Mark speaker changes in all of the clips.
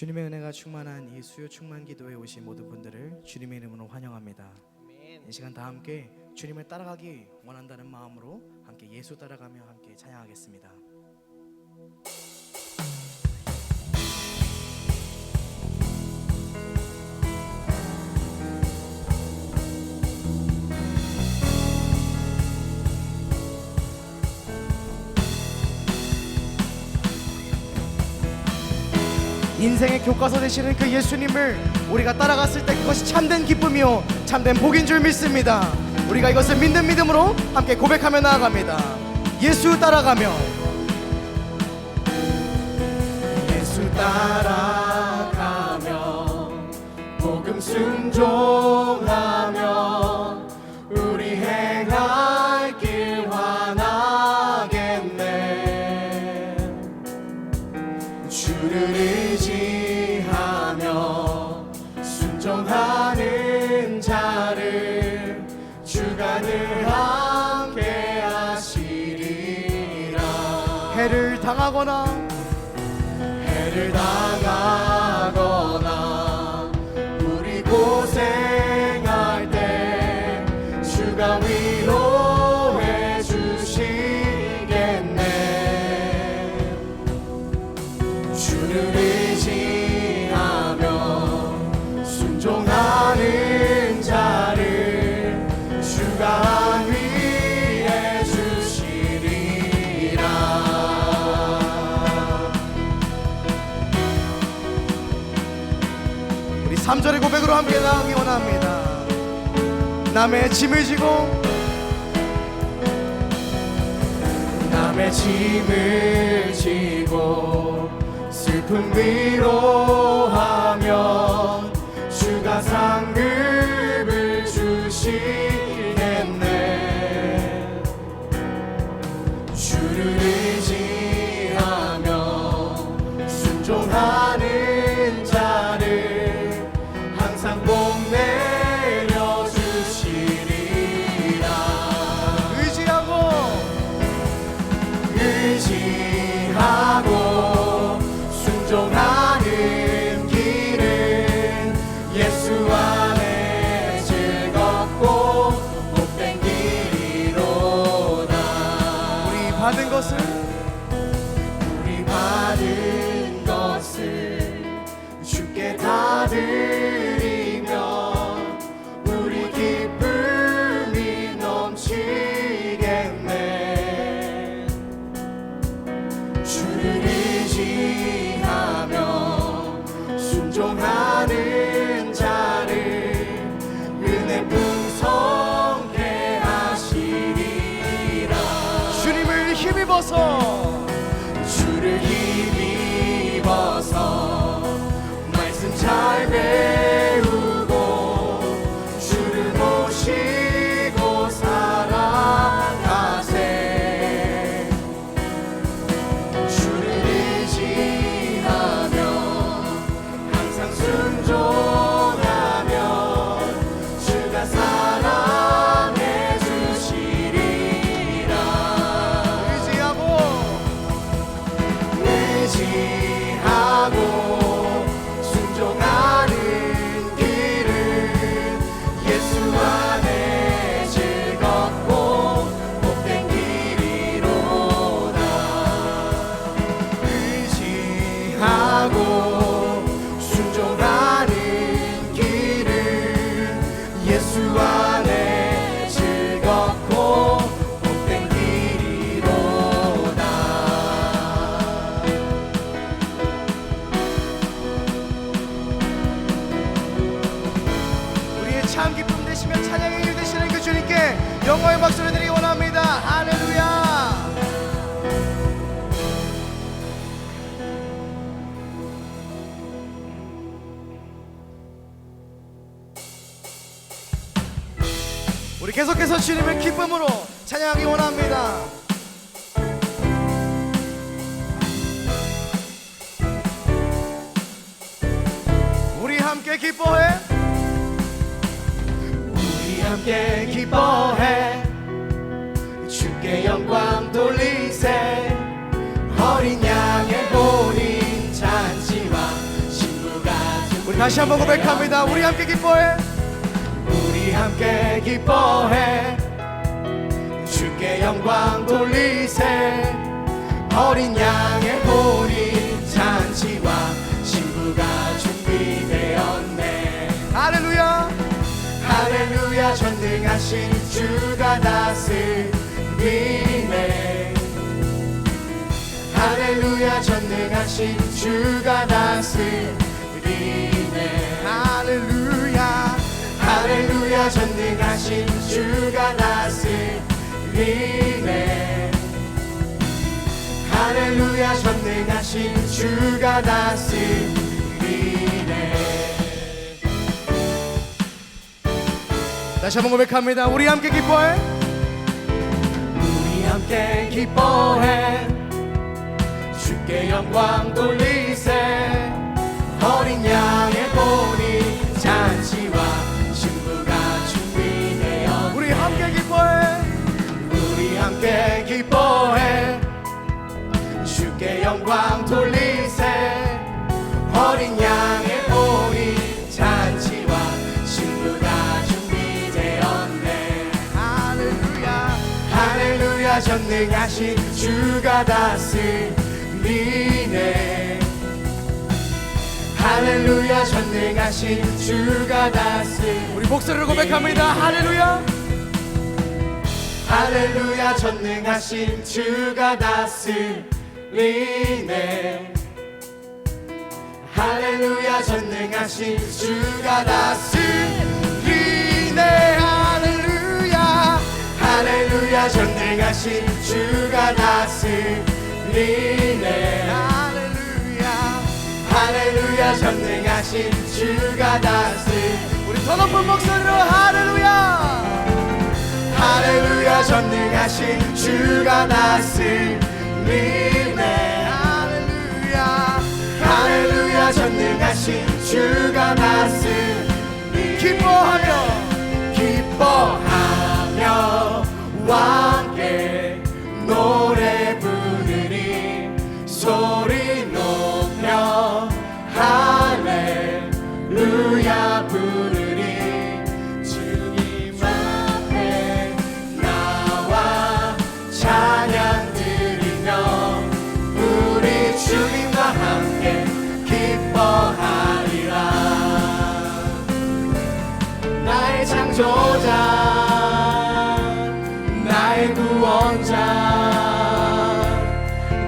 Speaker 1: 주님의 은혜가 충만한 이 수요 충만 기도에 오신 모든 분들을 주님의 이름으로 환영합니다. 이 시간 다 함께 주님을 따라가기 원한다는 마음으로 함께 예수 따라가며 함께 찬양하겠습니다. 인생의 교과서 되시는 그 예수님을 우리가 따라갔을 때 그것이 참된 기쁨이요 참된 복인 줄 믿습니다. 우리가 이것을 믿는 믿음으로 함께 고백하며 나아갑니다. 예수 따라가며, 예수 따라가며 복음 순종하며 우리 행할 길 환하겠네. 주를 의지하며 순종하는 자를 주가 늘 함께 하시리라. 해를 당하거나 우리 고생할 때 주가 위로해 주시겠네. 주를 의지하며 순종하는 자를 주가 안위해 주시리라. 우리 3절의 고백으로 함께 나가기 원합니다. 남의 짐을 지고 슬픔 위로하며 주가 상급을 주시겠네. 주를 의지하며 순종하는 자를 항상 복 내려 주시리라. 의지하고 순종하는 길은 예수 안에 즐겁고 복된 길이로다. 우리 받은 것을 주께 다 드리며 우리 기쁨이 넘치겠네. 주를 의지하며 순종하는 자를 은혜 풍성케 하시리라. 주님을 힘입어서 말씀 잘 배우고 주를 모시고 살아가세. 주를 의지하며 항상 순종하며 주가 사랑해 주시리라. 의지하고 순종하는 길은 예수 안에 즐겁고 복된 길이로다. 의지하고 순종하는 길은 예수 안에 즐겁고 복된 길이로다. 우리의 참 기쁨 되시며 찬양의 이유 되시는 그 주님께 영광의 박수를 드리기 원합니다. 할렐루야. 우리 계속해서 주님을 기쁨으로 찬양하기 원합니다. 우리 함께 기뻐해. 주께 영광 돌리세. 어린 양의 혼인 잔치와 우리 다시 한번 고백합니다. 우리 함께 기뻐해. 우리 함께 기뻐해. 주께 영광 돌리세. 어린 양의 혼인 잔치와 신부가 준비되었네. 할렐루야. 할렐루야. 전능하신 주가 다스리네. 할렐루야. 전능하신 주가 다스리네. 할렐루야. 할렐루야. 전능하신 주가 다스리네. 할렐루야. 전능하신 주가 다스리네. 다시 한번 고백합니다. 우리 함께 기뻐해. 우리 함께 기뻐해. 주께 영광 돌리세. 어린 양의 본인 잔치와 신부가 준비되어. 우리 함께 기뻐해. 우리 함께 기뻐해. 주께 영광 돌리세. 어린 양의 본인 잔치와 신부가 준비되었네. 할렐루야. 할렐루야. 전능하신 주가 다스리네. 할렐루야. 전능하신 주가 다스리네. 우리 목소리로 고백합니다. 할렐루야. 할렐루야. 전능하신 주가 다스리네. 할렐루야. 전능하신 주가 다스리네. 할렐루야. 할렐루야. 전능하신 주가 다스리네. 할렐루야. 할렐루야. 전능하신 주가 다스리네. 우리 더 높은 목소리로 할렐루야. 할렐루야. 전능하신 주가 다스리네. 할렐루야. 할렐루야. 전능하신 주가 다스리네. 기뻐하며 와 함께 노래 부르리. 소리 높여 할렐루야 부르리. 주님 앞에 나와 찬양 드리며 우리 주님과 함께 기뻐하리라. 나의 창조자 나의 구원자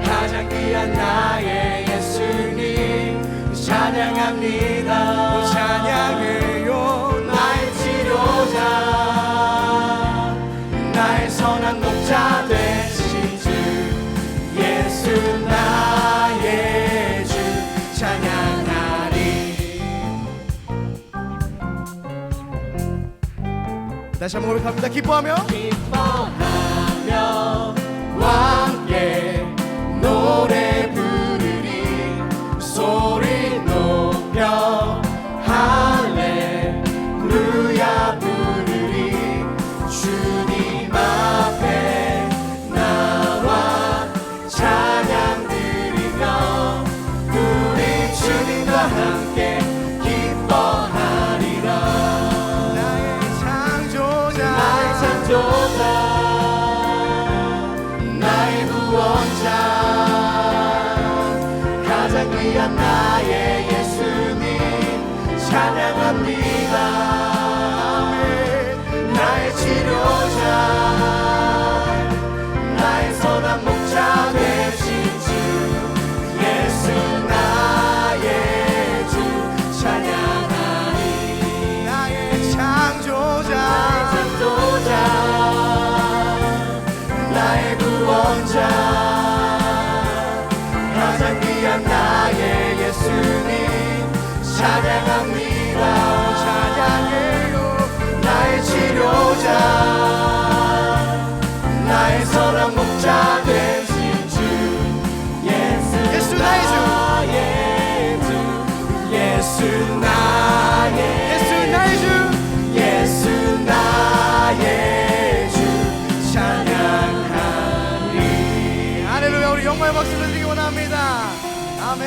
Speaker 1: 가장 귀한 나의 예수님 찬양합니다. 찬양해요. 나의 치료자 나의 선한 목자 되신 주 예수 나의 주 찬양하리. 다시 한번 고백합니다. 기뻐하며 와 함께 노래 부르리. 소리 높여 할렐루야 부르리. 주님 앞에 나와 찬양 드리며 우리 주님과 함께 기뻐하리라. 나의 창조자 나의 구원자 가장 귀한 나의 예수님 찬양합니다. 나의 치료자 나의 선한 목자 되신 주 예수 나의 주 찬양하리. 나의 창조자 나의 구원자 가장 귀한 나의 예수님 찬양합니다. 찬양해요. 나의 치료자 나의 선한 목자 되신 주 예수 나의 주 예수 나의 주 예수 나의 주 찬양하리. 할렐루야. 우리 영광의 박수를 드리기 원합니다. 아멘.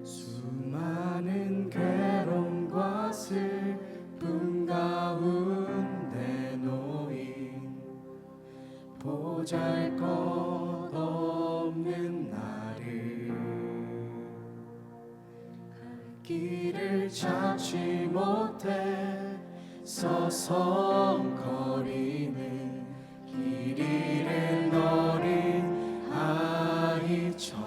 Speaker 1: 수많은 괴로움과 슬픔 가운데 놓인 보잘것없는 나를 길을 찾지 못해 서성거리는 길 잃은 어린 아이처럼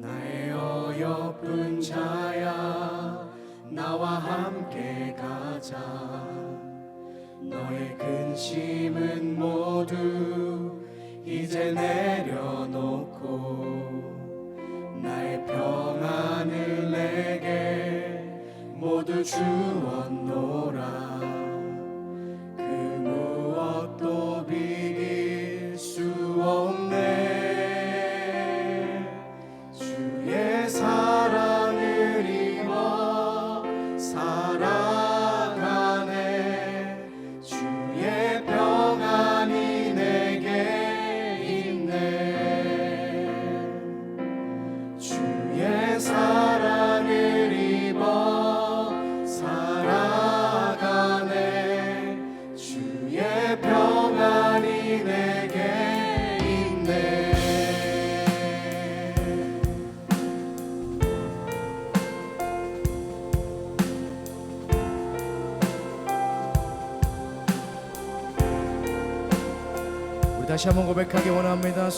Speaker 1: 나의 어여쁜 자야 나와 함께 가자 너의 근심은 모두 이제 내려놓고 나의 평안을 내게 모두 주었노라 그 무엇도 비길 수 없네 주의 사랑을 입어 살아가네 주의 평안이 내게 있네 주의 사랑을 입어 살아가네 주의 평안이 내게 있네 우리 다시 한번 고백하기 원합니다.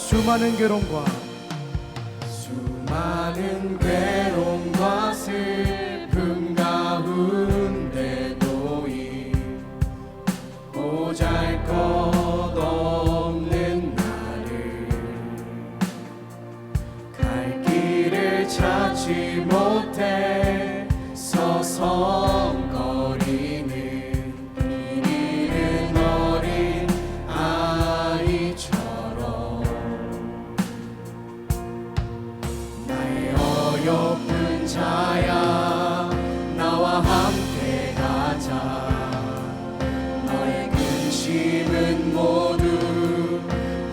Speaker 1: 수많은 괴로움과 슬픔 가운데 놓인 보잘것없는 나를 갈 길을 찾지 못해 서성거리는 길 잃은 어린 아이처럼 나의 어여쁜 자야 나와 함께 가자 너의 근심은 모두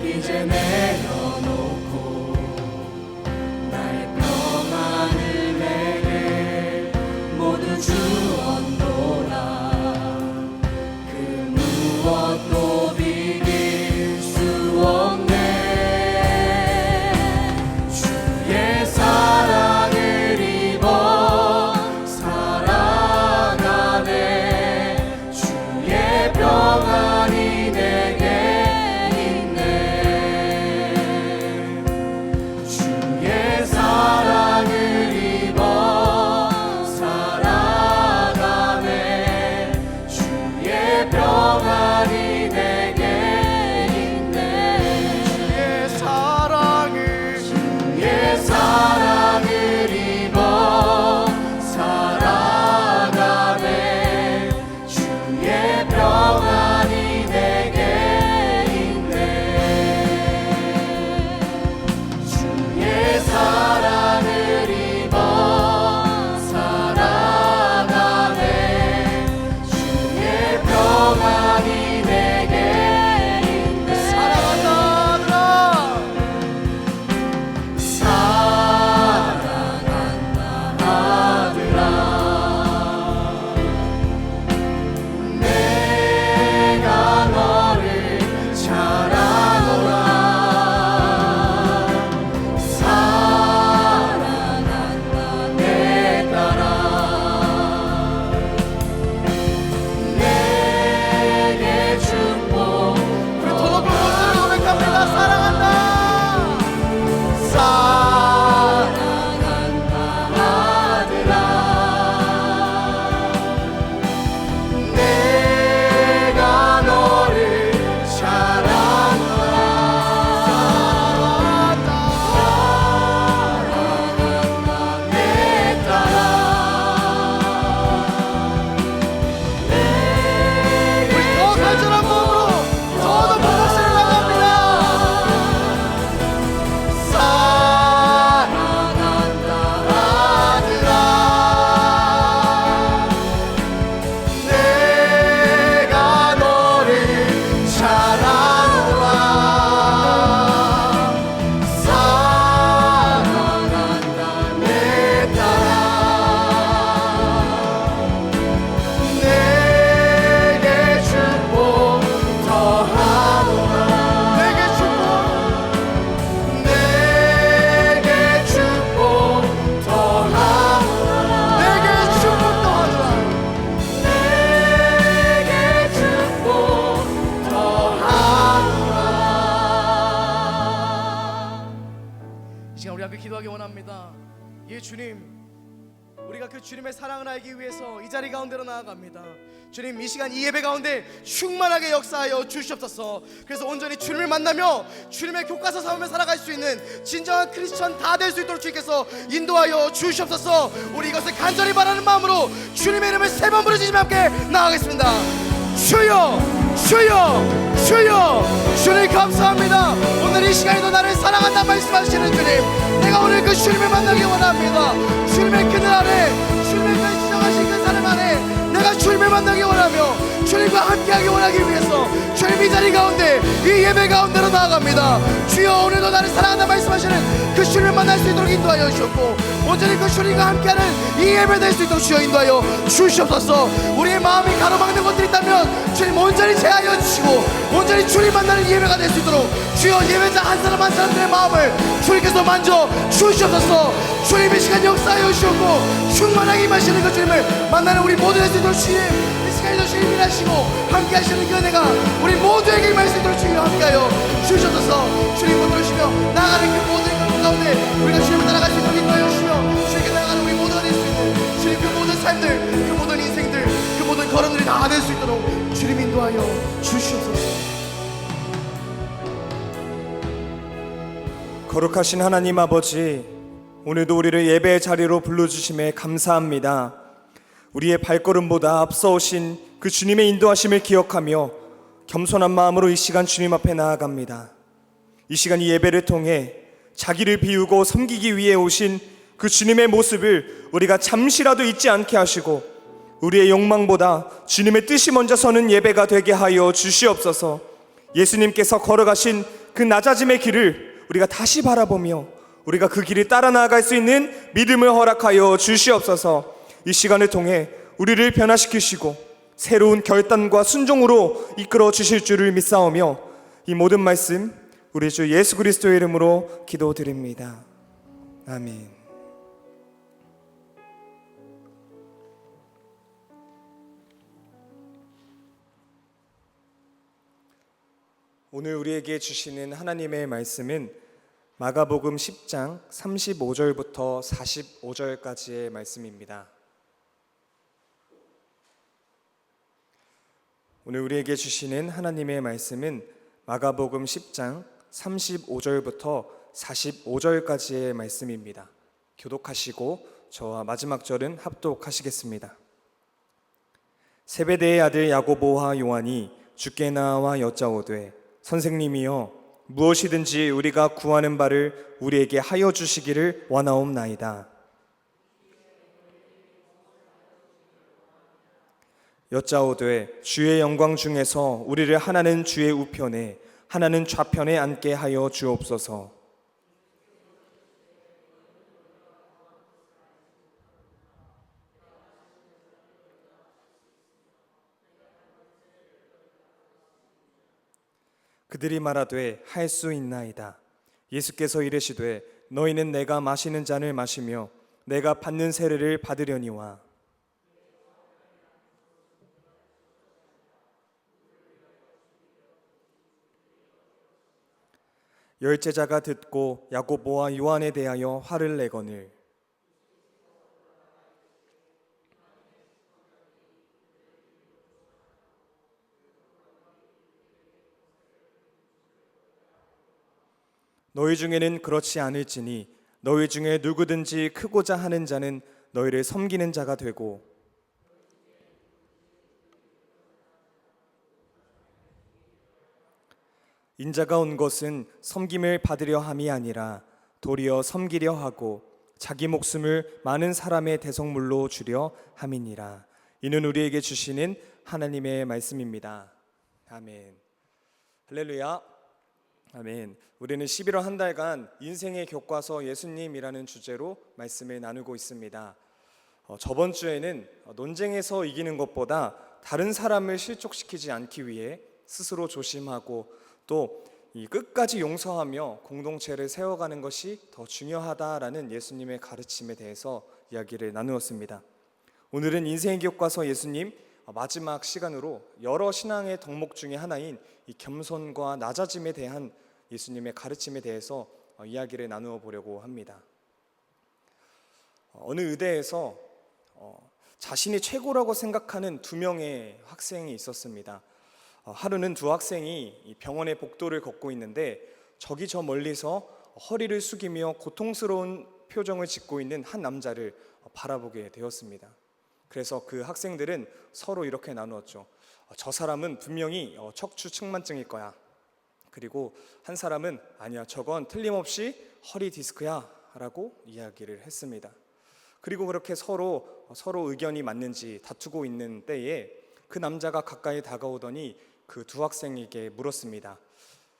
Speaker 1: 이제 내려놓고 나의 평안을 내게 모두 주었노라 그 무엇도 비길 수 없네 주의 사랑을 입어 살아가네 주의 평안이 내게 있네 주의 사랑을 입어 살아가네 기도하기 원합니다. 예 주님, 우리가 그 주님의 사랑을 알기 위해서 이 자리 가운데로 나아갑니다. 주님, 이 시간 이 예배 가운데 충만하게 역사하여 주시옵소서. 그래서 온전히 주님을 만나며 주님의 교과서 삼으며 살아갈 수 있는 진정한 크리스천 다 될 수 있도록 주님께서 인도하여 주시옵소서. 우리 이것을 간절히 바라는 마음으로 주님의 이름을 세 번 부르짖으며 함께 나아가겠습니다. 주여 주여 주여. 주님 감사합니다. 오늘 이 시간에도 나를 사랑한다 말씀하시는 주님, 내가 오늘 그 주님을 만나기 원합니다. 주님의 그늘 아래, 주님의 그 지정하신 그 사람 안에 내가 주님을 만나기 원하며 주님과 함께하기 원하기 위해서 주님 이 자리 가운데, 이 예배 가운데로 나아갑니다. 주여, 오늘도 나를 사랑한다 말씀하시는 그 주님을 만날 수 있도록 인도하여 주셨고, 온전히 그 주님과 함께하는 이 예배 될 수 있도록 주여 인도하여 주시옵소서. 우리의 마음이 가로막는 것들이 있다면 주님 온전히 제하여 주시고, 온전히 주님 만나는 예배가 될 수 있도록 주여 예배자 한 사람 한 사람들의 마음을 주님께서 만져 주시옵소서. 주님 이 시간 역사하여 주셨고 충만하게 임하시는 그 주님을 만나는 우리 모두 될 수 있도록 주님 이 시간에도 주님 일하시고 함께 하시는 그 은혜가 우리 모두에게 임할 수 있도록 주님 함께하여 주시옵소서. 주님 붙들으시며 나아가는 그 모든 것 가운데 우리가 주님을 따라갈 수 있도록 인도하여 주시며 주님께 나아가는 우리 모두가 될 수 있는 주님 그 모든 삶들, 그 모든 인생들, 그 모든 걸음들이 다 될 수 있도록 주님 인도하여 주시옵소서.
Speaker 2: 거룩하신 하나님 아버지, 오늘도 우리를 예배의 자리로 불러주심에 감사합니다. 우리의 발걸음보다 앞서 오신 그 주님의 인도하심을 기억하며 겸손한 마음으로 이 시간 주님 앞에 나아갑니다. 이 시간 이 예배를 통해 자기를 비우고 섬기기 위해 오신 그 주님의 모습을 우리가 잠시라도 잊지 않게 하시고 우리의 욕망보다 주님의 뜻이 먼저 서는 예배가 되게 하여 주시옵소서. 예수님께서 걸어가신 그 낮아짐의 길을 우리가 다시 바라보며 우리가 그 길을 따라 나아갈 수 있는 믿음을 허락하여 주시옵소서. 이 시간을 통해 우리를 변화시키시고 새로운 결단과 순종으로 이끌어 주실 줄을 믿사오며 이 모든 말씀 우리 주 예수 그리스도의 이름으로 기도드립니다. 아멘. 오늘 우리에게 주시는 하나님의 말씀은 마가복음 10장 35절부터 45절까지의 말씀입니다. 오늘 우리에게 주시는 하나님의 말씀은 마가복음 10장 35절부터 45절까지의 말씀입니다. 교독하시고 저와 마지막 절은 합독하시겠습니다. 세베대의 아들 야고보와 요한이 주께 나와 여짜오되 선생님이여 무엇이든지 우리가 구하는 바를 우리에게 하여 주시기를 원하옵나이다. 여짜오되 주의 영광 중에서 우리를 하나는 주의 우편에 하나는 좌편에 앉게 하여 주옵소서. 그들이 말하되 할 수 있나이다. 예수께서 이르시되 너희는 내가 마시는 잔을 마시며 내가 받는 세례를 받으려니와. 열 제자가 듣고 야고보와 요한에 대하여 화를 내거늘 너희 중에는 그렇지 않을지니 너희 중에 누구든지 크고자 하는 자는 너희를 섬기는 자가 되고 인자가 온 것은 섬김을 받으려 함이 아니라 도리어 섬기려 하고 자기 목숨을 많은 사람의 대속물로 주려 함이니라. 이는 우리에게 주시는 하나님의 말씀입니다. 아멘. 할렐루야. 아멘. 우리는 11월 한 달간 인생의 교과서 예수님이라는 주제로 말씀을 나누고 있습니다. 저번 주에는 논쟁에서 이기는 것보다 다른 사람을 실족시키지 않기 위해 스스로 조심하고 또 이 끝까지 용서하며 공동체를 세워가는 것이 더 중요하다라는 예수님의 가르침에 대해서 이야기를 나누었습니다. 오늘은 인생의 교과서 예수님 마지막 시간으로 여러 신앙의 덕목 중에 하나인 이 겸손과 낮아짐에 대한 예수님의 가르침에 대해서 이야기를 나누어 보려고 합니다. 어느 의대에서 자신이 최고라고 생각하는 두 명의 학생이 있었습니다. 하루는 두 학생이 이 병원의 복도를 걷고 있는데 저기 저 멀리서 허리를 숙이며 고통스러운 표정을 짓고 있는 한 남자를 바라보게 되었습니다. 그래서 그 학생들은 서로 이렇게 나누었죠. 저 사람은 분명히 척추 측만증일 거야. 그리고 한 사람은 아니야, 저건 틀림없이 허리 디스크야 라고 이야기를 했습니다. 그리고 그렇게 서로 의견이 맞는지 다투고 있는 때에 그 남자가 가까이 다가오더니 그 두 학생에게 물었습니다.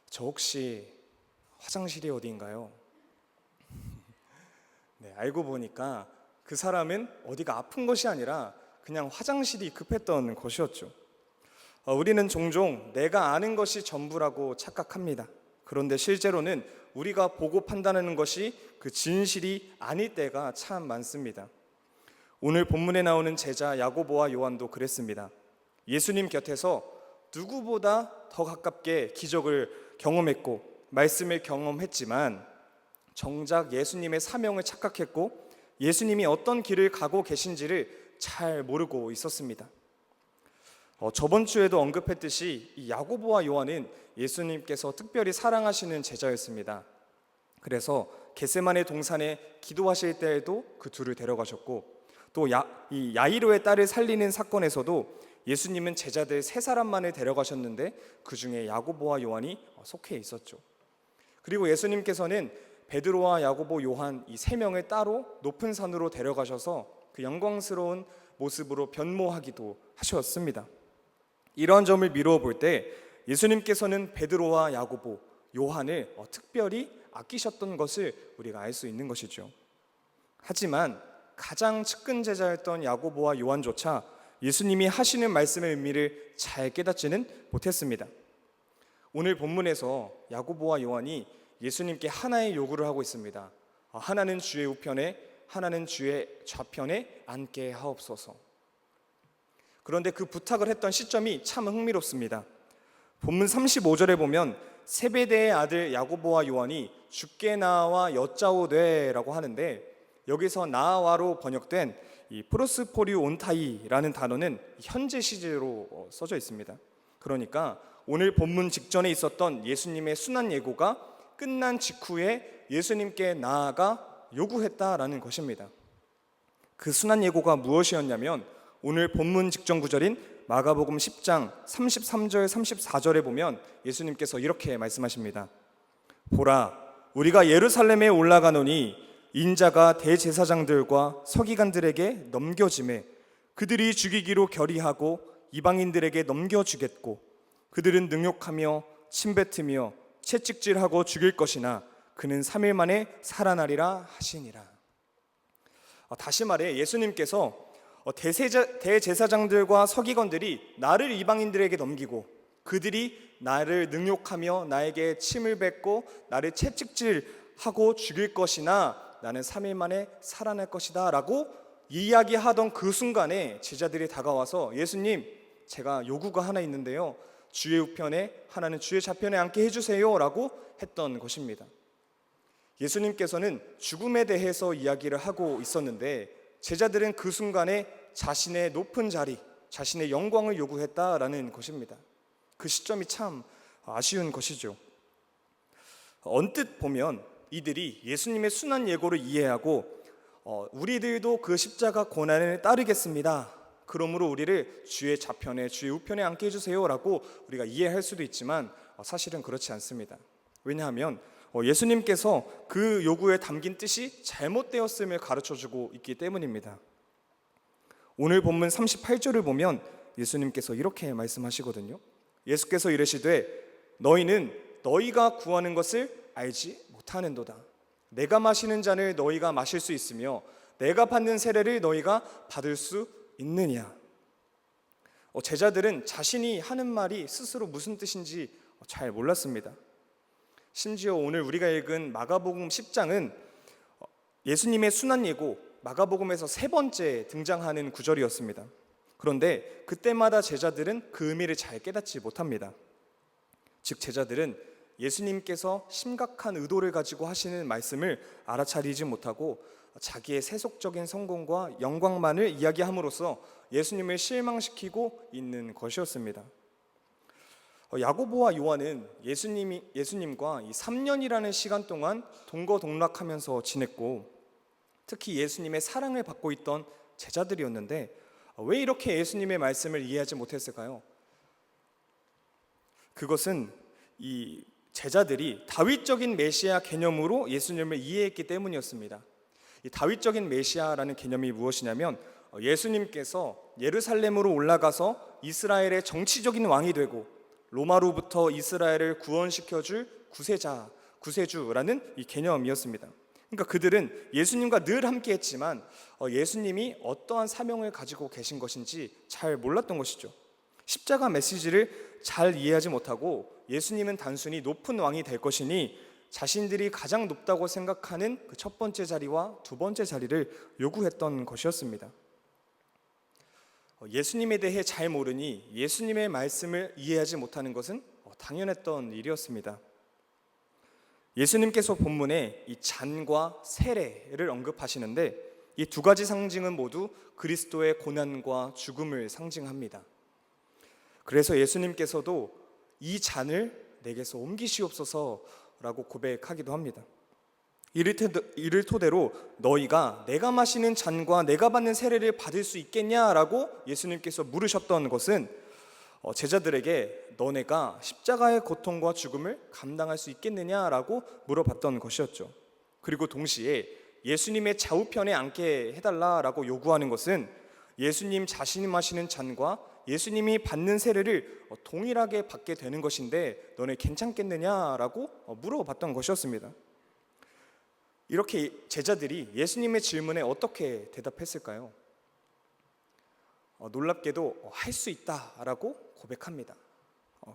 Speaker 2: 저 혹시 화장실이 어디인가요? 네, 알고 보니까 그 사람은 어디가 아픈 것이 아니라 그냥 화장실이 급했던 것이었죠. 우리는 종종 내가 아는 것이 전부라고 착각합니다. 그런데 실제로는 우리가 보고 판단하는 것이 그 진실이 아닐 때가 참 많습니다. 오늘 본문에 나오는 제자 야고보와 요한도 그랬습니다. 예수님 곁에서 누구보다 더 가깝게 기적을 경험했고 말씀을 경험했지만 정작 예수님의 사명을 착각했고 예수님이 어떤 길을 가고 계신지를 잘 모르고 있었습니다. 저번 주에도 언급했듯이 이 야고보와 요한은 예수님께서 특별히 사랑하시는 제자였습니다. 그래서 겟세마네 동산에 기도하실 때에도 그 둘을 데려가셨고 또 이 야이로의 딸을 살리는 사건에서도 예수님은 제자들 세 사람만을 데려가셨는데 그 중에 야고보와 요한이 속해 있었죠. 그리고 예수님께서는 베드로와 야고보, 요한 이 세 명을 따로 높은 산으로 데려가셔서 그 영광스러운 모습으로 변모하기도 하셨습니다. 이러한 점을 미루어 볼 때 예수님께서는 베드로와 야고보, 요한을 특별히 아끼셨던 것을 우리가 알 수 있는 것이죠. 하지만 가장 측근 제자였던 야고보와 요한조차 예수님이 하시는 말씀의 의미를 잘 깨닫지는 못했습니다. 오늘 본문에서 야고보와 요한이 예수님께 하나의 요구를 하고 있습니다. 하나는 주의 우편에, 하나는 주의 좌편에 앉게 하옵소서. 그런데 그 부탁을 했던 시점이 참 흥미롭습니다. 본문 35절에 보면 세베대의 아들 야고보와 요한이 주께 나와 여짜오되라고 하는데 여기서 나와로 번역된 이 프로스포리오 온타이라는 단어는 현재 시제로 써져 있습니다. 그러니까 오늘 본문 직전에 있었던 예수님의 순환 예고가 끝난 직후에 예수님께 나아가 요구했다라는 것입니다. 그 순환 예고가 무엇이었냐면 오늘 본문 직전 구절인 마가복음 10장 33절 34절에 보면 예수님께서 이렇게 말씀하십니다. 보라, 우리가 예루살렘에 올라가노니 인자가 대제사장들과 서기관들에게 넘겨짐에 그들이 죽이기로 결의하고 이방인들에게 넘겨주겠고 그들은 능욕하며 침뱉으며 채찍질하고 죽일 것이나 그는 3일 만에 살아나리라 하시니라. 다시 말해 예수님께서 대제사장들과 서기관들이 나를 이방인들에게 넘기고 그들이 나를 능욕하며 나에게 침을 뱉고 나를 채찍질하고 죽일 것이나 나는 3일 만에 살아날 것이다 라고 이야기하던 그 순간에 제자들이 다가와서 예수님, 제가 요구가 하나 있는데요, 주의 우편에 하나는 주의 좌편에 앉게 해주세요 라고 했던 것입니다. 예수님께서는 죽음에 대해서 이야기를 하고 있었는데 제자들은 그 순간에 자신의 높은 자리, 자신의 영광을 요구했다라는 것입니다. 그 시점이 참 아쉬운 것이죠. 언뜻 보면 이들이 예수님의 순환 예고를 이해하고 우리들도 그 십자가 고난을 따르겠습니다. 그러므로 우리를 주의 좌편에 주의 우편에 앉게 해주세요 라고 우리가 이해할 수도 있지만 사실은 그렇지 않습니다. 왜냐하면 예수님께서 그 요구에 담긴 뜻이 잘못되었음을 가르쳐주고 있기 때문입니다. 오늘 본문 38절을 보면 예수님께서 이렇게 말씀하시거든요. 예수께서 이르시되 너희는 너희가 구하는 것을 알지 못하는도다. 내가 마시는 잔을 너희가 마실 수 있으며 내가 받는 세례를 너희가 받을 수 있느냐. 제자들은 자신이 하는 말이 스스로 무슨 뜻인지 잘 몰랐습니다. 심지어 오늘 우리가 읽은 마가복음 10장은 예수님의 순환 예고, 마가복음에서 세 번째 등장하는 구절이었습니다. 그런데 그때마다 제자들은 그 의미를 잘 깨닫지 못합니다. 즉 제자들은 예수님께서 심각한 의도를 가지고 하시는 말씀을 알아차리지 못하고 자기의 세속적인 성공과 영광만을 이야기함으로써 예수님을 실망시키고 있는 것이었습니다. 야고보와 요한은 예수님과 이 3년이라는 시간 동안 동거동락하면서 지냈고, 특히 예수님의 사랑을 받고 있던 제자들이었는데 왜 이렇게 예수님의 말씀을 이해하지 못했을까요? 그것은 이 제자들이 다윗적인 메시아 개념으로 예수님을 이해했기 때문이었습니다. 이 다윗적인 메시아라는 개념이 무엇이냐면, 예수님께서 예루살렘으로 올라가서 이스라엘의 정치적인 왕이 되고 로마로부터 이스라엘을 구원시켜줄 구세주라는 이 개념이었습니다. 그러니까 그들은 예수님과 늘 함께했지만 예수님이 어떠한 사명을 가지고 계신 것인지 잘 몰랐던 것이죠. 십자가 메시지를 잘 이해하지 못하고 예수님은 단순히 높은 왕이 될 것이니 자신들이 가장 높다고 생각하는 그 첫 번째 자리와 두 번째 자리를 요구했던 것이었습니다. 예수님에 대해 잘 모르니 예수님의 말씀을 이해하지 못하는 것은 당연했던 일이었습니다. 예수님께서 본문에 이 잔과 세례를 언급하시는데 이 두 가지 상징은 모두 그리스도의 고난과 죽음을 상징합니다. 그래서 예수님께서도 이 잔을 내게서 옮기시옵소서라고 고백하기도 합니다. 이를 토대로 너희가 내가 마시는 잔과 내가 받는 세례를 받을 수 있겠냐라고 예수님께서 물으셨던 것은 제자들에게 너네가 십자가의 고통과 죽음을 감당할 수 있겠느냐라고 물어봤던 것이었죠. 그리고 동시에 예수님의 좌우편에 앉게 해달라라고 요구하는 것은 예수님 자신이 마시는 잔과 예수님이 받는 세례를 동일하게 받게 되는 것인데 너네 괜찮겠느냐라고 물어봤던 것이었습니다. 이렇게 제자들이 예수님의 질문에 어떻게 대답했을까요? 놀랍게도 할 수 있다라고 고백합니다.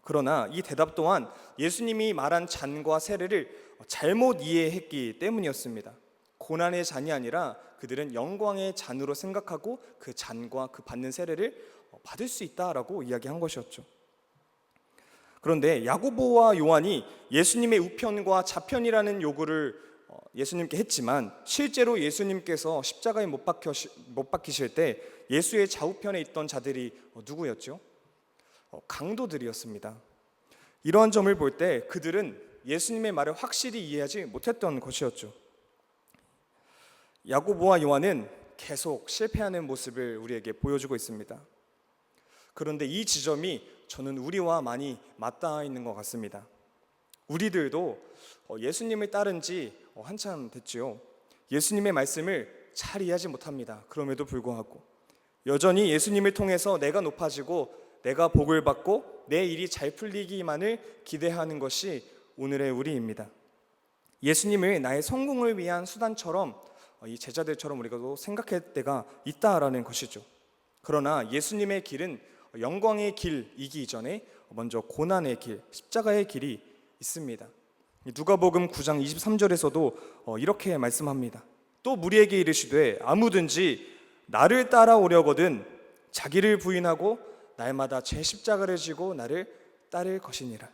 Speaker 2: 그러나 이 대답 또한 예수님이 말한 잔과 세례를 잘못 이해했기 때문이었습니다. 고난의 잔이 아니라 그들은 영광의 잔으로 생각하고 그 잔과 그 받는 세례를 받을 수 있다라고 이야기한 것이었죠. 그런데 야고보와 요한이 예수님의 우편과 좌편이라는 요구를 예수님께 했지만 실제로 예수님께서 십자가에 못 박히실 때 예수의 좌우편에 있던 자들이 누구였죠? 강도들이었습니다. 이러한 점을 볼 때 그들은 예수님의 말을 확실히 이해하지 못했던 것이었죠. 야고보와 요한은 계속 실패하는 모습을 우리에게 보여주고 있습니다. 그런데 이 지점이 저는 우리와 많이 맞닿아 있는 것 같습니다. 우리들도 예수님을 따른 지 한참 됐지요. 예수님의 말씀을 잘 이해하지 못합니다. 그럼에도 불구하고 여전히 예수님을 통해서 내가 높아지고 내가 복을 받고 내 일이 잘 풀리기만을 기대하는 것이 오늘의 우리입니다. 예수님을 나의 성공을 위한 수단처럼 이 제자들처럼 우리가 생각할 때가 있다라는 것이죠. 그러나 예수님의 길은 영광의 길이기 이전에 먼저 고난의 길, 십자가의 길이 있습니다. 누가복음 9장 23절에서도 이렇게 말씀합니다. 또 무리에게 이르시되 아무든지 나를 따라오려거든 자기를 부인하고 날마다 제 십자가를 지고 나를 따를 것이니라.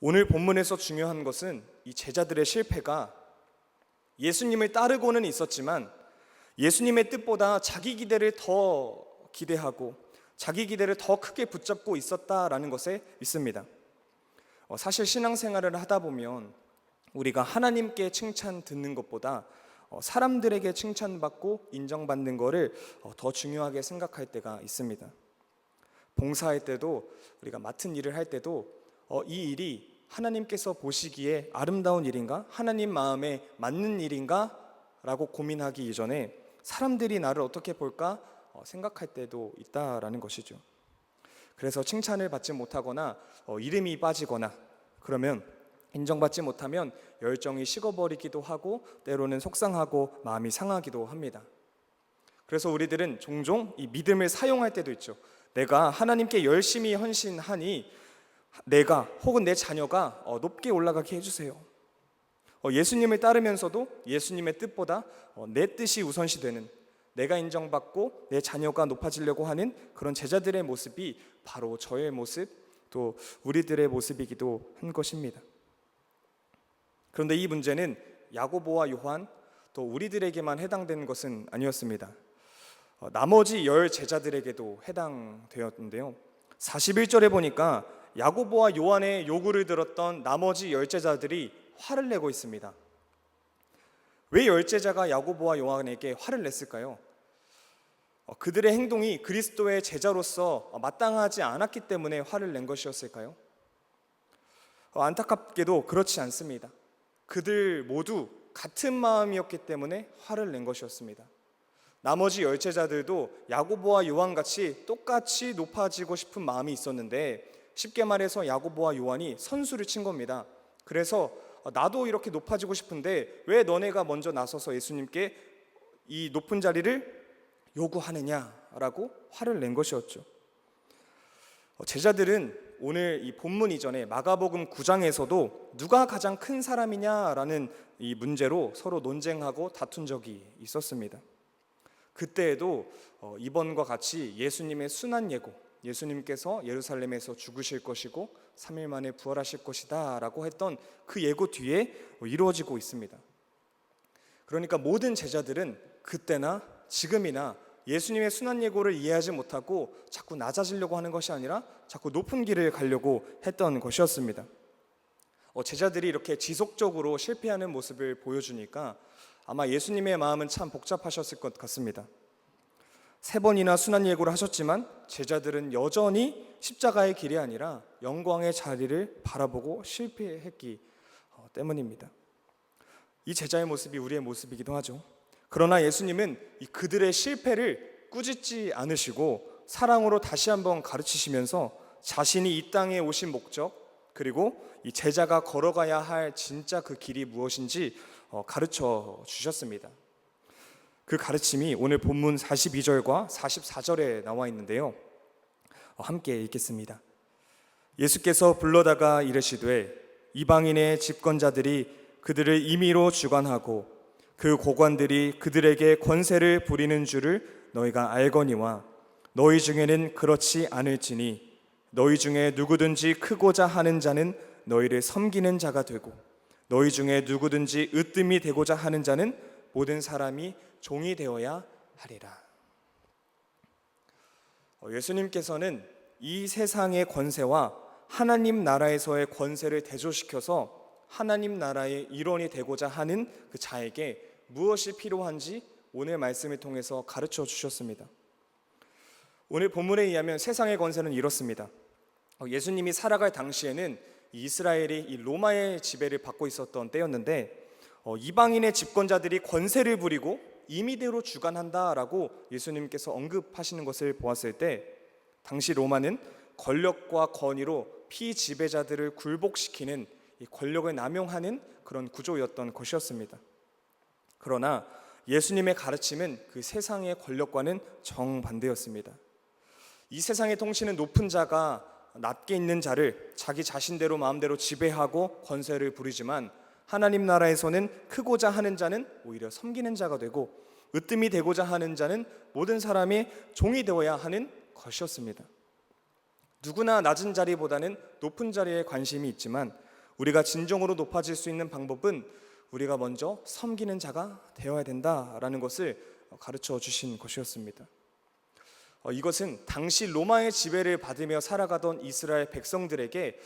Speaker 2: 오늘 본문에서 중요한 것은 이 제자들의 실패가 예수님을 따르고는 있었지만 예수님의 뜻보다 자기 기대를 더 기대하고 자기 기대를 더 크게 붙잡고 있었다라는 것에 있습니다. 사실 신앙생활을 하다 보면 우리가 하나님께 칭찬 듣는 것보다 사람들에게 칭찬받고 인정받는 것을 더 중요하게 생각할 때가 있습니다. 봉사할 때도 우리가 맡은 일을 할 때도 이 일이 하나님께서 보시기에 아름다운 일인가? 하나님 마음에 맞는 일인가? 라고 고민하기 이전에 사람들이 나를 어떻게 볼까? 생각할 때도 있다라는 것이죠. 그래서 칭찬을 받지 못하거나 이름이 빠지거나 그러면 인정받지 못하면 열정이 식어버리기도 하고 때로는 속상하고 마음이 상하기도 합니다. 그래서 우리들은 종종 이 믿음을 사용할 때도 있죠. 내가 하나님께 열심히 헌신하니 내가 혹은 내 자녀가 높게 올라가게 해주세요. 예수님을 따르면서도 예수님의 뜻보다 내 뜻이 우선시되는, 내가 인정받고 내 자녀가 높아지려고 하는 그런 제자들의 모습이 바로 저의 모습, 또 우리들의 모습이기도 한 것입니다. 그런데 이 문제는 야고보와 요한, 또 우리들에게만 해당되는 것은 아니었습니다. 나머지 10 제자들에게도 해당되었는데요. 41절에 보니까 야고보와 요한의 요구를 들었던 나머지 10 제자들이 화를 내고 있습니다. 왜 10 제자가 야고보와 요한에게 화를 냈을까요? 그들의 행동이 그리스도의 제자로서 마땅하지 않았기 때문에 화를 낸 것이었을까요? 안타깝게도 그렇지 않습니다. 그들 모두 같은 마음이었기 때문에 화를 낸 것이었습니다. 나머지 10 제자들도 야고보와 요한같이 똑같이 높아지고 싶은 마음이 있었는데, 쉽게 말해서 야고보와 요한이 선수를 친 겁니다. 그래서 나도 이렇게 높아지고 싶은데 왜 너네가 먼저 나서서 예수님께 이 높은 자리를 요구하느냐라고 화를 낸 것이었죠. 제자들은 오늘 이 본문 이전에 마가복음 9장에서도 누가 가장 큰 사람이냐라는 이 문제로 서로 논쟁하고 다툰 적이 있었습니다. 그때에도 이번과 같이 예수님의 순환 예고, 예수님께서 예루살렘에서 죽으실 것이고 3일 만에 부활하실 것이다 라고 했던 그 예고 뒤에 이루어지고 있습니다. 그러니까 모든 제자들은 그때나 지금이나 예수님의 순환 예고를 이해하지 못하고 자꾸 낮아지려고 하는 것이 아니라 자꾸 높은 길을 가려고 했던 것이었습니다. 제자들이 이렇게 지속적으로 실패하는 모습을 보여주니까 아마 예수님의 마음은 참 복잡하셨을 것 같습니다. 3번이나 순환 예고를 하셨지만 제자들은 여전히 십자가의 길이 아니라 영광의 자리를 바라보고 실패했기 때문입니다. 이 제자의 모습이 우리의 모습이기도 하죠. 그러나 예수님은 그들의 실패를 꾸짖지 않으시고 사랑으로 다시 한번 가르치시면서 자신이 이 땅에 오신 목적, 그리고 이 제자가 걸어가야 할 진짜 그 길이 무엇인지 가르쳐 주셨습니다. 그 가르침이 오늘 본문 42절과 44절에 나와 있는데요. 함께 읽겠습니다. 예수께서 불러다가 이르시되 이방인의 집권자들이 그들을 임의로 주관하고 그 고관들이 그들에게 권세를 부리는 줄을 너희가 알거니와 너희 중에는 그렇지 않을지니 너희 중에 누구든지 크고자 하는 자는 너희를 섬기는 자가 되고 너희 중에 누구든지 으뜸이 되고자 하는 자는 모든 사람이 종이 되어야 하리라. 예수님께서는 이 세상의 권세와 하나님 나라에서의 권세를 대조시켜서 하나님 나라의 일원이 되고자 하는 그 자에게 무엇이 필요한지 오늘 말씀을 통해서 가르쳐 주셨습니다. 오늘 본문에 의하면 세상의 권세는 이렇습니다. 예수님이 살아갈 당시에는 이스라엘이 이 로마의 지배를 받고 있었던 때였는데 이방인의 집권자들이 권세를 부리고 임의대로 주관한다라고 예수님께서 언급하시는 것을 보았을 때 당시 로마는 권력과 권위로 피지배자들을 굴복시키는 이 권력을 남용하는 그런 구조였던 것이었습니다. 그러나 예수님의 가르침은 그 세상의 권력과는 정반대였습니다. 이 세상의 통치는 높은 자가 낮게 있는 자를 자기 자신대로 마음대로 지배하고 권세를 부리지만 하나님 나라에서는 크고자 하는 자는 오히려 섬기는 자가 되고 으뜸이 되고자 하는 자는 모든 사람이 종이 되어야 하는 것이었습니다. 누구나 낮은 자리보다는 높은 자리에 관심이 있지만 우리가 진정으로 높아질 수 있는 방법은 우리가 먼저 섬기는 자가 되어야 된다라는 것을 가르쳐 주신 것이었습니다. 이것은 당시 로마의 지배를 받으며 살아가던 이스라엘 백성들에게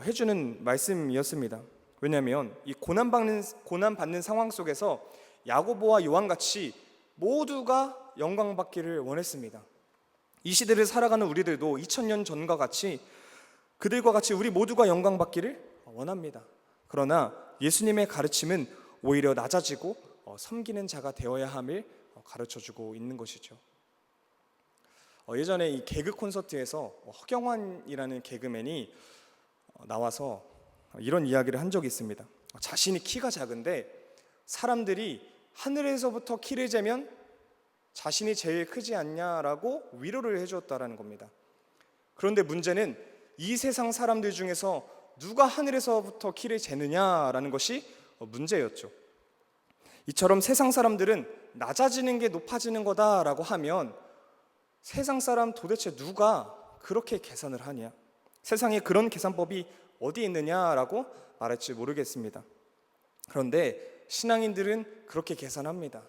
Speaker 2: 해주는 말씀이었습니다. 왜냐하면 이 고난받는 상황 속에서 야고보와 요한같이 모두가 영광받기를 원했습니다. 이 시대를 살아가는 우리들도 2000년 전과 같이 그들과 같이 우리 모두가 영광받기를 원합니다. 그러나 예수님의 가르침은 오히려 낮아지고 섬기는 자가 되어야 함을 가르쳐주고 있는 것이죠. 예전에 이 개그 콘서트에서 허경환이라는 개그맨이 나와서 이런 이야기를 한 적이 있습니다. 자신이 키가 작은데 사람들이 하늘에서부터 키를 재면 자신이 제일 크지 않냐라고 위로를 해줬다라는 겁니다. 그런데 문제는 이 세상 사람들 중에서 누가 하늘에서부터 키를 재느냐라는 것이 문제였죠. 이처럼 세상 사람들은 낮아지는 게 높아지는 거다라고 하면 세상 사람 도대체 누가 그렇게 계산을 하냐? 세상에 그런 계산법이 어디 있느냐라고 말할지 모르겠습니다. 그런데 신앙인들은 그렇게 계산합니다.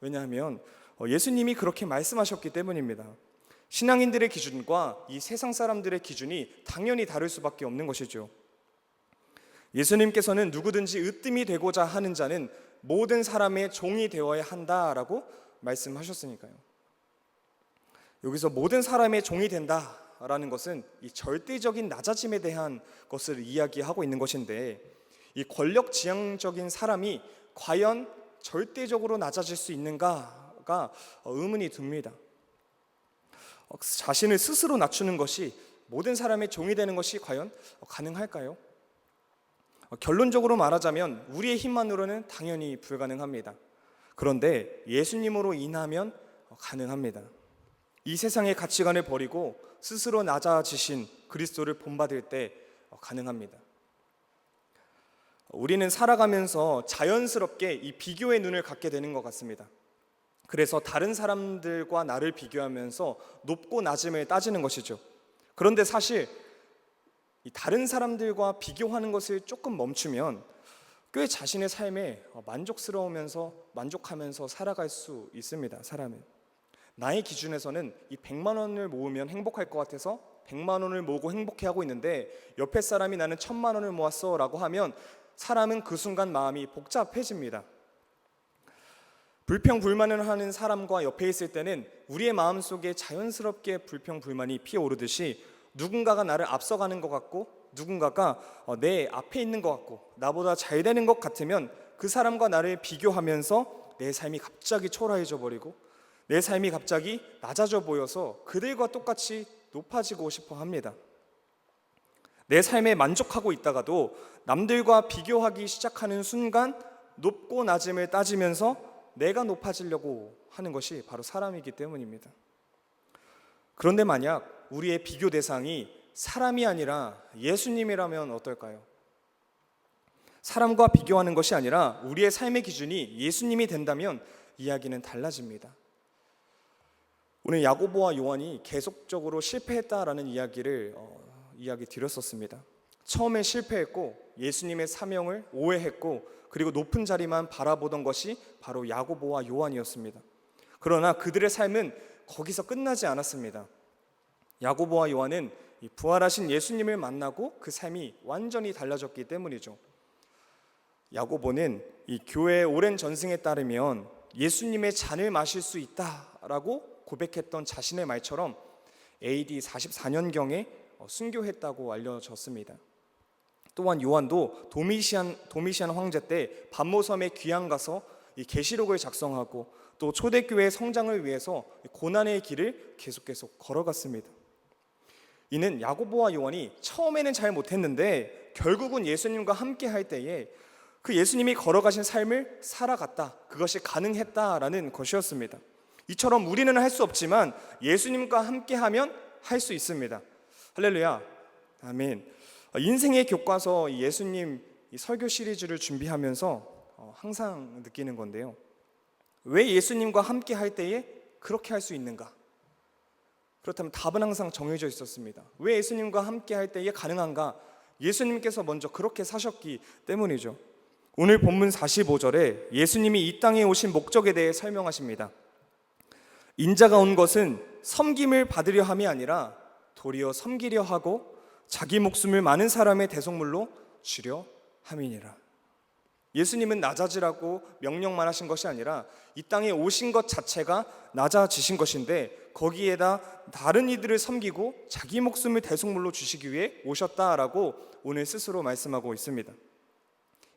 Speaker 2: 왜냐하면 예수님이 그렇게 말씀하셨기 때문입니다. 신앙인들의 기준과 이 세상 사람들의 기준이 당연히 다를 수밖에 없는 것이죠. 예수님께서는 누구든지 으뜸이 되고자 하는 자는 모든 사람의 종이 되어야 한다라고 말씀하셨으니까요. 여기서 모든 사람의 종이 된다라는 것은 이 절대적인 낮아짐에 대한 것을 이야기하고 있는 것인데, 이 권력지향적인 사람이 과연 절대적으로 낮아질 수 있는가가 의문이 듭니다. 자신을 스스로 낮추는 것이 모든 사람의 종이 되는 것이 과연 가능할까요? 결론적으로 말하자면 우리의 힘만으로는 당연히 불가능합니다. 그런데 예수님으로 인하면 가능합니다. 이 세상의 가치관을 버리고 스스로 낮아지신 그리스도를 본받을 때 가능합니다. 우리는 살아가면서 자연스럽게 이 비교의 눈을 갖게 되는 것 같습니다. 그래서 다른 사람들과 나를 비교하면서 높고 낮음을 따지는 것이죠. 그런데 사실 이 다른 사람들과 비교하는 것을 조금 멈추면 꽤 자신의 삶에 만족하면서 살아갈 수 있습니다. 사람은 나의 기준에서는 이 100만 원을 모으면 행복할 것 같아서 100만 원을 모으고 행복해하고 있는데, 옆에 사람이 나는 1000만 원을 모았어 라고 하면 사람은 그 순간 마음이 복잡해집니다. 불평불만을 하는 사람과 옆에 있을 때는 우리의 마음속에 자연스럽게 불평불만이 피어오르듯이 누군가가 나를 앞서가는 것 같고 누군가가 내 앞에 있는 것 같고 나보다 잘 되는 것 같으면 그 사람과 나를 비교하면서 내 삶이 갑자기 초라해져 버리고 내 삶이 갑자기 낮아져 보여서 그들과 똑같이 높아지고 싶어 합니다. 내 삶에 만족하고 있다가도 남들과 비교하기 시작하는 순간 높고 낮음을 따지면서 내가 높아지려고 하는 것이 바로 사람이기 때문입니다. 그런데 만약 우리의 비교 대상이 사람이 아니라 예수님이라면 어떨까요? 사람과 비교하는 것이 아니라 우리의 삶의 기준이 예수님이 된다면 이야기는 달라집니다. 오늘 야고보와 요한이 계속적으로 실패했다라는 이야기 드렸었습니다. 처음에 실패했고 예수님의 사명을 오해했고 그리고 높은 자리만 바라보던 것이 바로 야고보와 요한이었습니다. 그러나 그들의 삶은 거기서 끝나지 않았습니다. 야고보와 요한은 부활하신 예수님을 만나고 그 삶이 완전히 달라졌기 때문이죠. 야고보는 이 교회의 오랜 전승에 따르면 예수님의 잔을 마실 수 있다라고 고백했던 자신의 말처럼 AD 44년경에 순교했다고 알려졌습니다. 또한 요한도 도미시안 황제 때 반모섬에 귀양 가서 이 계시록을 작성하고 또 초대교회의 성장을 위해서 고난의 길을 계속 걸어갔습니다. 이는 야고보와 요한이 처음에는 잘 못했는데 결국은 예수님과 함께 할 때에 그 예수님이 걸어가신 삶을 살아갔다, 그것이 가능했다라는 것이었습니다. 이처럼 우리는 할 수 없지만 예수님과 함께하면 할 수 있습니다. 할렐루야, 아멘. 인생의 교과서 예수님 설교 시리즈를 준비하면서 항상 느끼는 건데요, 왜 예수님과 함께 할 때에 그렇게 할 수 있는가? 그렇다면 답은 항상 정해져 있었습니다. 왜 예수님과 함께 할 때에 가능한가? 예수님께서 먼저 그렇게 사셨기 때문이죠. 오늘 본문 45절에 예수님이 이 땅에 오신 목적에 대해 설명하십니다. 인자가 온 것은 섬김을 받으려 함이 아니라 도리어 섬기려 하고 자기 목숨을 많은 사람의 대속물로 주려 함이니라. 예수님은 낮아지라고 명령만 하신 것이 아니라 이 땅에 오신 것 자체가 낮아지신 것인데 거기에다 다른 이들을 섬기고 자기 목숨을 대속물로 주시기 위해 오셨다라고 오늘 스스로 말씀하고 있습니다.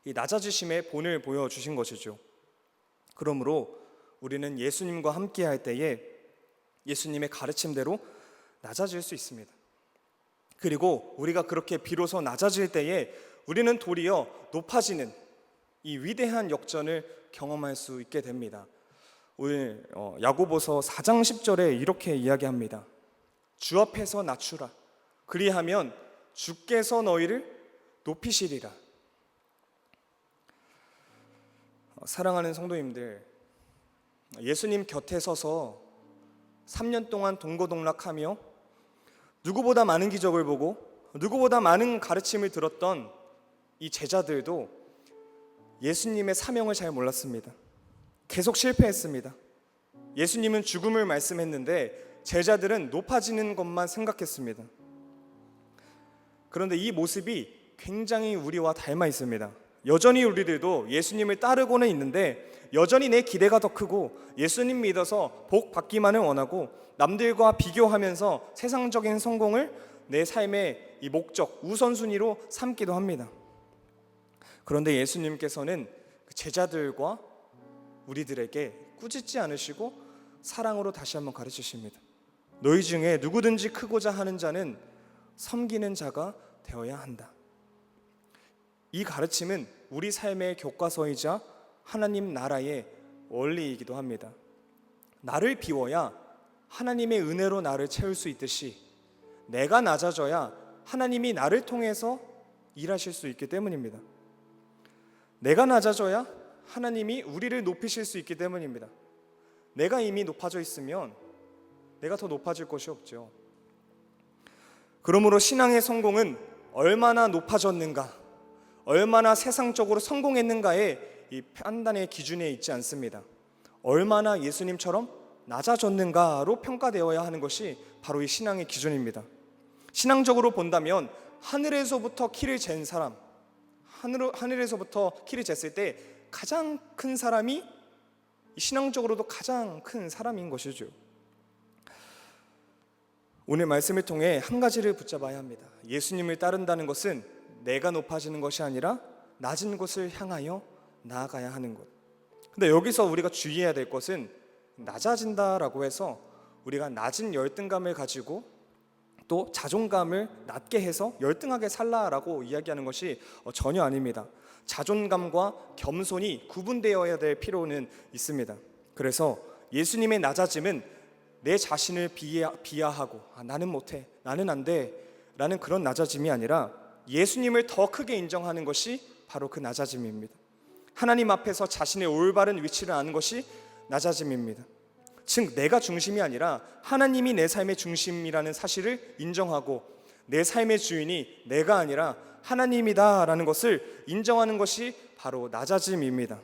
Speaker 2: 이 낮아지심의 본을 보여주신 것이죠. 그러므로 우리는 예수님과 함께 할 때에 예수님의 가르침대로 낮아질 수 있습니다. 그리고 우리가 그렇게 비로소 낮아질 때에 우리는 도리어 높아지는 이 위대한 역전을 경험할 수 있게 됩니다. 오늘 야고보서 4장 10절에 이렇게 이야기합니다. 주 앞에서 낮추라. 그리하면 주께서 너희를 높이시리라. 사랑하는 성도님들, 예수님 곁에 서서 3년 동안 동고동락하며 누구보다 많은 기적을 보고 누구보다 많은 가르침을 들었던 이 제자들도 예수님의 사명을 잘 몰랐습니다. 계속 실패했습니다. 예수님은 죽음을 말씀했는데 제자들은 높아지는 것만 생각했습니다. 그런데 이 모습이 굉장히 우리와 닮아 있습니다. 여전히 우리들도 예수님을 따르고는 있는데 여전히 내 기대가 더 크고 예수님 믿어서 복 받기만을 원하고 남들과 비교하면서 세상적인 성공을 내 삶의 이 목적, 우선순위로 삼기도 합니다. 그런데 예수님께서는 제자들과 우리들에게 꾸짖지 않으시고 사랑으로 다시 한번 가르치십니다. 너희 중에 누구든지 크고자 하는 자는 섬기는 자가 되어야 한다. 이 가르침은 우리 삶의 교과서이자 하나님 나라의 원리이기도 합니다. 나를 비워야 하나님의 은혜로 나를 채울 수 있듯이 내가 낮아져야 하나님이 나를 통해서 일하실 수 있기 때문입니다. 내가 낮아져야 하나님이 우리를 높이실 수 있기 때문입니다. 내가 이미 높아져 있으면 내가 더 높아질 것이 없죠. 그러므로 신앙의 성공은 얼마나 높아졌는가, 얼마나 세상적으로 성공했는가의 이 판단의 기준에 있지 않습니다. 얼마나 예수님처럼 낮아졌는가로 평가되어야 하는 것이 바로 이 신앙의 기준입니다. 신앙적으로 본다면 하늘에서부터 키를 잰 사람, 하늘에서부터 키를 쟀을 때 가장 큰 사람이 신앙적으로도 가장 큰 사람인 것이죠. 오늘 말씀을 통해 한 가지를 붙잡아야 합니다. 예수님을 따른다는 것은 내가 높아지는 것이 아니라 낮은 곳을 향하여 나아가야 하는 것. 근데 여기서 우리가 주의해야 될 것은 낮아진다라고 해서 우리가 낮은 열등감을 가지고 또 자존감을 낮게 해서 열등하게 살라라고 이야기하는 것이 전혀 아닙니다. 자존감과 겸손이 구분되어야 될 필요는 있습니다. 그래서 예수님의 낮아짐은 내 자신을 비하하고 나는 못해, 나는 안 돼 라는 그런 낮아짐이 아니라 예수님을 더 크게 인정하는 것이 바로 그 낮아짐입니다. 하나님 앞에서 자신의 올바른 위치를 아는 것이 낮아짐입니다. 즉 내가 중심이 아니라 하나님이 내 삶의 중심이라는 사실을 인정하고 내 삶의 주인이 내가 아니라 하나님이다라는 것을 인정하는 것이 바로 낮아짐입니다.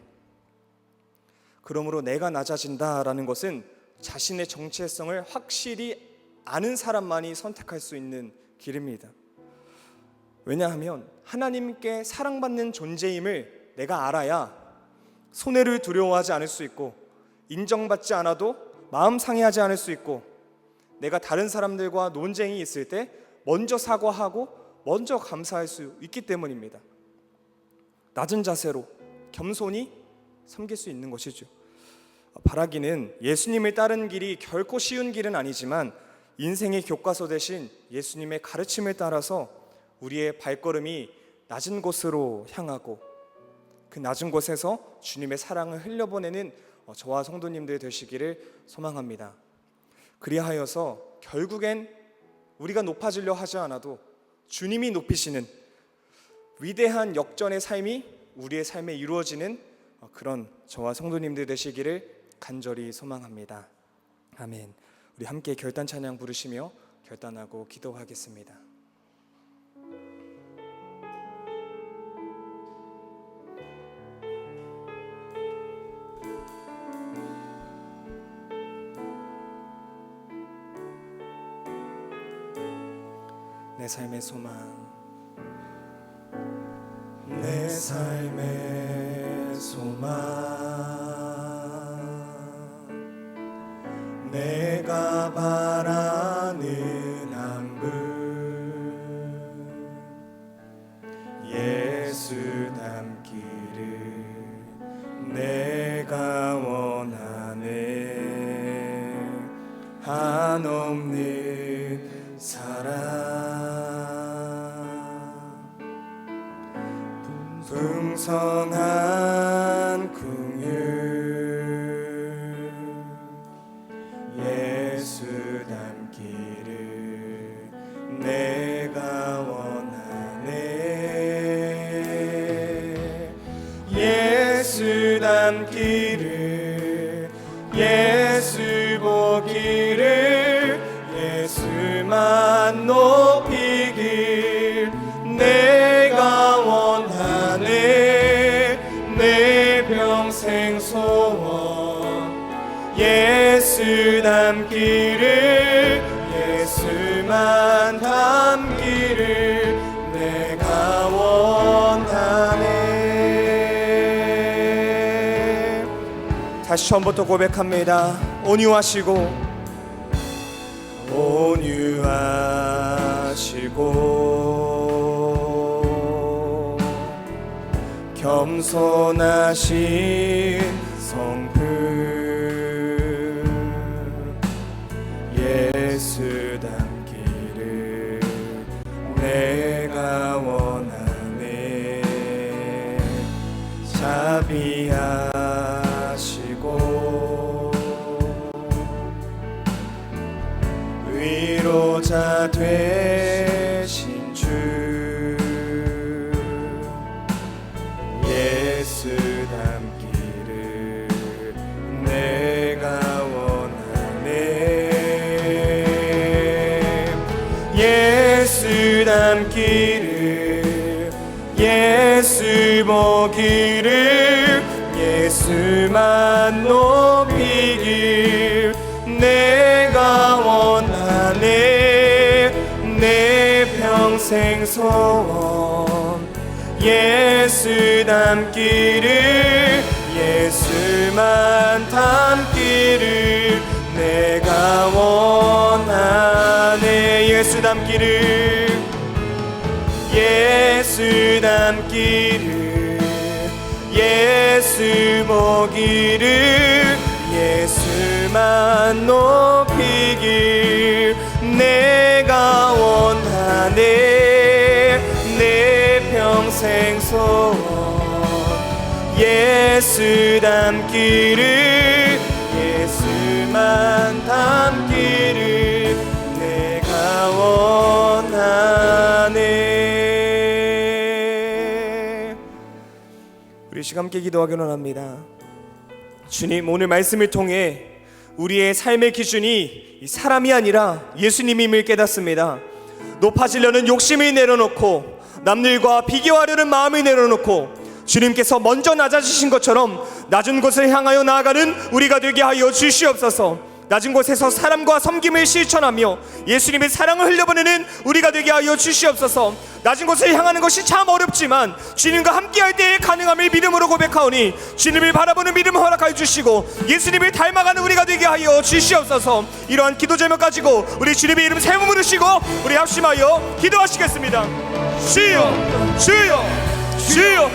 Speaker 2: 그러므로 내가 낮아진다라는 것은 자신의 정체성을 확실히 아는 사람만이 선택할 수 있는 길입니다. 왜냐하면 하나님께 사랑받는 존재임을 내가 알아야 손해를 두려워하지 않을 수 있고 인정받지 않아도 마음 상해하지 않을 수 있고 내가 다른 사람들과 논쟁이 있을 때 먼저 사과하고 먼저 감사할 수 있기 때문입니다. 낮은 자세로 겸손히 섬길 수 있는 것이죠. 바라기는 예수님을 따르는 길이 결코 쉬운 길은 아니지만 인생의 교과서 대신 예수님의 가르침을 따라서 우리의 발걸음이 낮은 곳으로 향하고 그 낮은 곳에서 주님의 사랑을 흘려보내는 저와 성도님들 되시기를 소망합니다. 그리하여서 결국엔 우리가 높아지려 하지 않아도 주님이 높이시는 위대한 역전의 삶이 우리의 삶에 이루어지는 그런 저와 성도님들 되시기를 간절히 소망합니다. 아멘. 우리 함께 결단 찬양 부르시며 결단하고 기도하겠습니다. 내 삶의 소망, 내 삶의 소망, 내가 바라는 한 분, 예수 닮기를 내가 원하는 한없는 사랑, 풍성한 긍휼, 예수 닮기를 내가 원하네. 예수 닮기를, 예수 보기를, 예수만 높이길 내가 원하네. 내 다시 처음부터 고백합니다. 온유하시고 겸손하신 성품 예수 닮기를 내가 원하네. 자비하시고 위로자 되신 주 예수 닮기를 내가 원하네. 예수 닮기를 예수 보기를 예수만 높이길 내가 원하네. 내 평생 소원 예수 닮기를 예수만 닮기를 내가 원하네. 예수 닮기를 예수 닮기를 예수 보기를 예수만 높이길 내가 원하네. 내 평생 소원 예수 닮기를 예수만 닮기를 내가 원하네. 우리 시간 함께 기도하기로 합니다. 주님, 오늘 말씀을 통해 우리의 삶의 기준이 사람이 아니라 예수님임을 깨닫습니다. 높아지려는 욕심을 내려놓고 남들과 비교하려는 마음을 내려놓고 주님께서 먼저 낮아지신 것처럼 낮은 곳을 향하여 나아가는 우리가 되게 하여 주시옵소서. 낮은 곳에서 사람과 섬김을 실천하며 예수님의 사랑을 흘려보내는 우리가 되게 하여 주시옵소서. 낮은 곳을 향하는 것이 참 어렵지만 주님과 함께할 때의 가능함을 믿음으로 고백하오니 주님을 바라보는 믿음을 허락하여 주시고 예수님을 닮아가는 우리가 되게 하여 주시옵소서. 이러한 기도 제목 가지고 우리 주님의 이름 세 번 부르시고 우리 합심하여 기도하시겠습니다. 주여 주여 주여